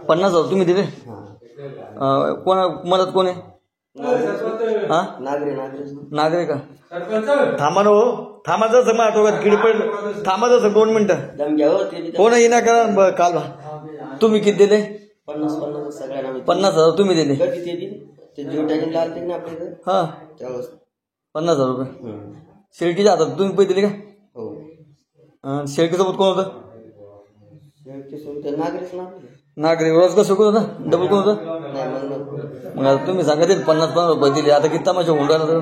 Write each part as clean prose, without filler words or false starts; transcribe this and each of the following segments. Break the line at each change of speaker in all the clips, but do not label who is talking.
50,000 तुम्ही दिले. कोण मदत कोण आहे? हा नागरे का? थांबा ना हो, थांबा जसं मग तो किडी पडलं, थांबा जसं 2 मिनिटं. कोण येईना करा काल तुम्ही किती दिले? 50,000 तुम्ही दिले. हा 50,000 रुपये शेळकीच्या हातात तुम्ही पैसे दिले का? शेळकीसोबत कोण होतं? नागरे रोज कसं होता डबल कोण होतं? मग आता तुम्ही सांगा ते 50 रुपये दिले, आता किती तमाशा होऊन राहिला तर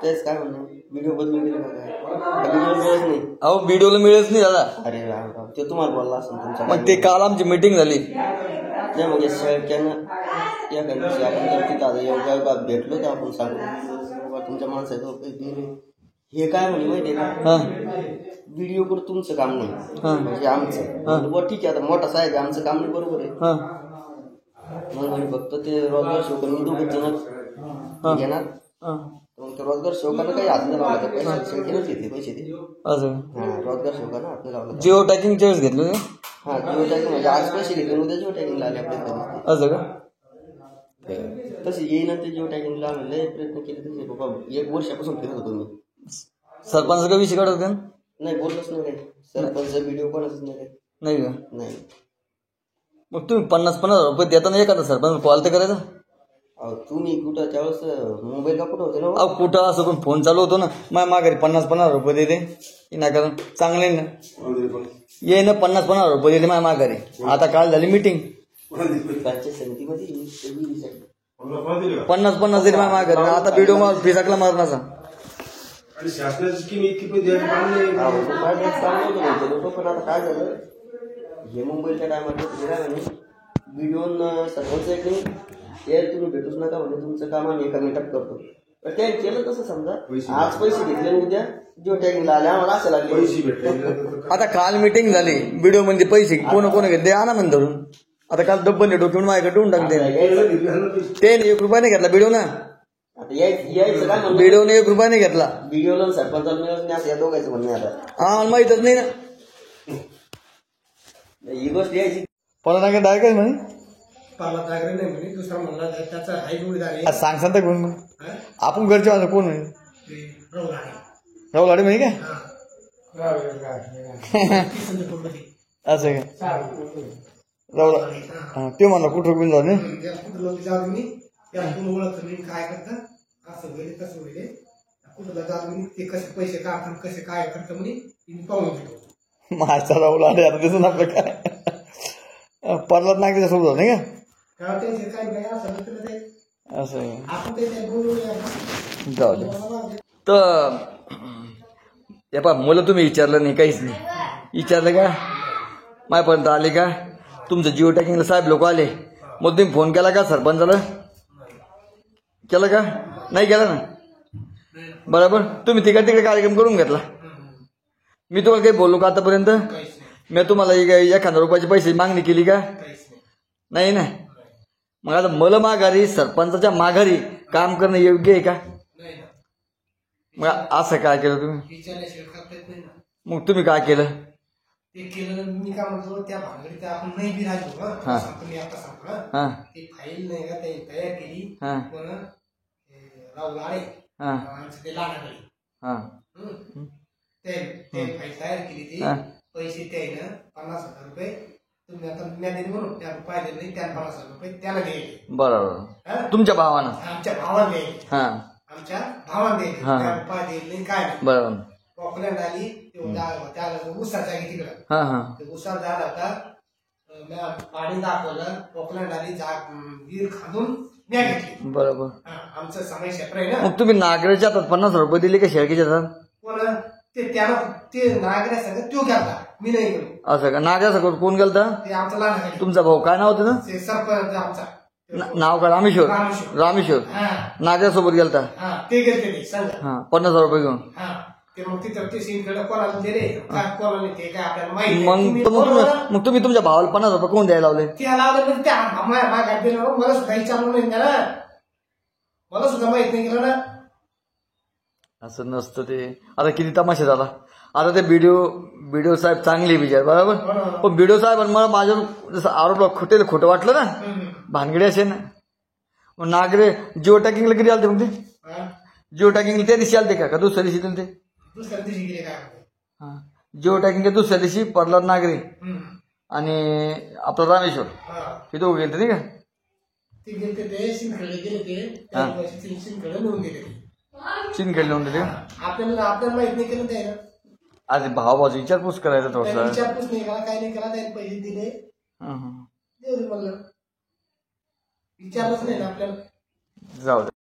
तेच काय म्हणणार. व्हिडिओ बदलून गेले नाही. अहो व्हिडिओला मिळेलच नाही दादा. अरे ते तुम्हाला बोलला असं तुमच्या. मग ते काल आमची मीटिंग झाली नाही, मग या दिवशी आपण तिथं भेटलो तर आपण सांगू तुमच्या माणसाचं हे काय म्हणे माहितीये का, व्हिडिओ करून तुमचं काम नाही म्हणजे आमचं. ठीक आहे आता मोठा साहेब आमचं काम नाही बरोबर आहे. मग म्हणे फक्त ते रोजगार शो करून 2 जण घेणार. मग ते रोजगार शोकानं काही हात नाही लावला, पैसे येते पैसे ते रोजगार शोकानं हात नाही लावला. जिओ टॅकिंग वेळेस घेतलं. जिओ टॅकिंग म्हणजे आज पैसे घेतले उद्या जिओ टॅकिंग आले आपल्याकडे असं का? तसे येईनंतर जिओ टॅकिंग लावले प्रयत्न केले तसे बाबा 1 वर्षापासून फिरत होतो मी. सरपंच का विषय काढत नाही, बोललोच नाही काही. सरपंच व्हिडिओ कोणाच नाही का? नाही. मग तुम्ही 50,000 रुपये देताना एखादा सरपंच कॉल तर करायचा. तुम्ही कुठं त्यावेळेस मुंबईला कुठं होते ना? अहो कुठं असं पण फोन चालू होतो ना. माझ्या माघारी 50,000 रुपये दिले ना, कारण चांगले ना ये ना. 50,000 रुपये दिले माझ्या माघारी. आता काल झाली मीटिंग समितीमध्ये 50,000 दिले माझ्या माघारी. आता व्हिडिओ मला फिसाकला मारण्याचा. शासनाची स्कीम इतकी पण पण आता काय झालं हे मुंबईच्या टायमात व्हिडिओ सरपंच एक नाही तुम्ही भेटूच नका म्हणजे तुमचं काम आम्ही एका मिनिटात करतो. ते केलं तसं समजा आज पैसे घेतले उद्या जिओ टॅगिंगला आले आम्हाला असं लागले. आता काल मीटिंग झाली व्हिडिओ म्हणजे पैसे कोण कोण घेतले आणा म्हणून धरून. आता काल डब्बल डोक्यून माझ्याकडे ठेवून टाकते. ते 1 रुपया नाही घेतला व्हिडिओ ना. यायचं काय व्हिडिओने 1 रुपया नाही घेतला. व्हिडिओला सरपंचाला मिळत नाही असं या दोघांचं म्हणणं. आता आम्हाला माहितच नाही ना ही गोष्ट यायची. पण डायरेक्ट म्हणे सांगसान तर कोण आपण घरचे माझं कोण आहे राहुल लाडे म्हणे काय असं का राहुल ते म्हणला कुठं घेऊन जाऊ
काय करता असं होईल तसं होईल कुठं जाऊन ते कसे पैसे काढतात कसे काय करतात म्हणे पाहून घेतो.
माझा राहुल लाडे आता दिसून आपलं काय परलात नागरिक सोबत नाही का असं जाऊ दे. तर हे पहा मुलं तुम्ही विचारलं नाही काहीच नाही विचारलं का माझ्यापर्यंत आले का तुमचं जिओ टॅकिंगला साहेब लोक आले मग तुम्ही फोन केला का सरपंचाला केलं का नाही केलं ना बरोबर तुम्ही तिकडे कार्यक्रम करून घेतला. मी तुम्हाला काही बोललो का आतापर्यंत मी तुम्हाला 1,000 रुपयाचे पैसे मागणी केली का नाही ना. मग आता मला माघारी सरपंचाच्या माघारी काम करणं योग्य आहे का? मग असं काय केलं तुम्ही? मग तुम्ही काय केलं?
ते केलं मी काय म्हणतो त्या भानगडीत आपण नाही बी राहिलो मी आता सांगतो ती फाईल नाही का ते तयार केली पण राहुल लाडे ते लाडाकडे ते फाईल तयार केली ती पैसे ते 50,000 रुपये तुम्ही आता दिले म्हणून त्या पाहिजे नाही त्या 50,000 रुपये त्याला द्यायचे.
बरोबर तुमच्या भावानं
आमच्या भावाला द्यायचे आमच्या भावाला द्यायचे पाहिजे काय
बरोबर.
ऑकलँड आली त्याला उसार जागी तिकडं उसार झाला होता पाणी दाखवलं ऑकलँड आली वीर खांदून न्या घेतली.
बरोबर
आमचं समय क्षेत्र आहे ना.
मग तुम्ही नागरेच्या हातात 50,000 रुपये दिले का शेळकीच्या हातात?
कोण ते त्याला ते नागऱ्या सगळं तो गेलता मी नाही गेलो.
असं का नागऱ्या सगळं कोण गेलता?
ते आमचा लहान
तुमचा भाऊ काय नाव होतं ना?
सरपंच आमचा
नाव का? रामेश्वर. नागऱ्यासोबत गेलता
ते गेलते
50,000 रुपये घेऊन.
ते मग तिथं ते सीनकडे कोणाला दिले काय कोणाला ते काय आपल्याला माहिती.
मग तुम्ही तुमच्या भावाला 50,000 रुपये कोण द्यायला लावले?
ते लावले पण त्या मागात दिलं मला सुद्धा विचारलं नाही त्याला मला सुद्धा माहित नाही गेलं ना.
असं नसतं ते. आता किती तमाशा झाला आता ते बीडीओ साहेब चांगली विचार बरोबर, पण बीडीओ साहेब मला माझ्यावर जसं आरोप खोटं वाटलं ना, भानगडी असे ना. मग नागरे जिओ टॅकिंगला किती आलते मग ते? जिओ टॅकिंगला त्या दिवशी आलते का दुसऱ्या दिवशी ते?
दुसऱ्या दिवशी गेले काय?
हा, जिओ टॅकिंग दुसऱ्या दिवशी प्रल्हाद नागरे आणि आपलं रामेश्वर हे दोघं गेले नाही का?
ते गेले ते शिंदखेडे गेले ते शिंदखेडे नेऊन गेले
चिनखेड लिहून दिले.
आपल्याला माहित नाही केलं ते.
आज भावाबाजू विचारपूस करायचं थोडसा.
विचारपूस नाही करा, काय नाही करा, त्याने पैसे दिले देऊ म्हणलं, विचारलंच नाही ना आपल्याला.
जाऊ दे.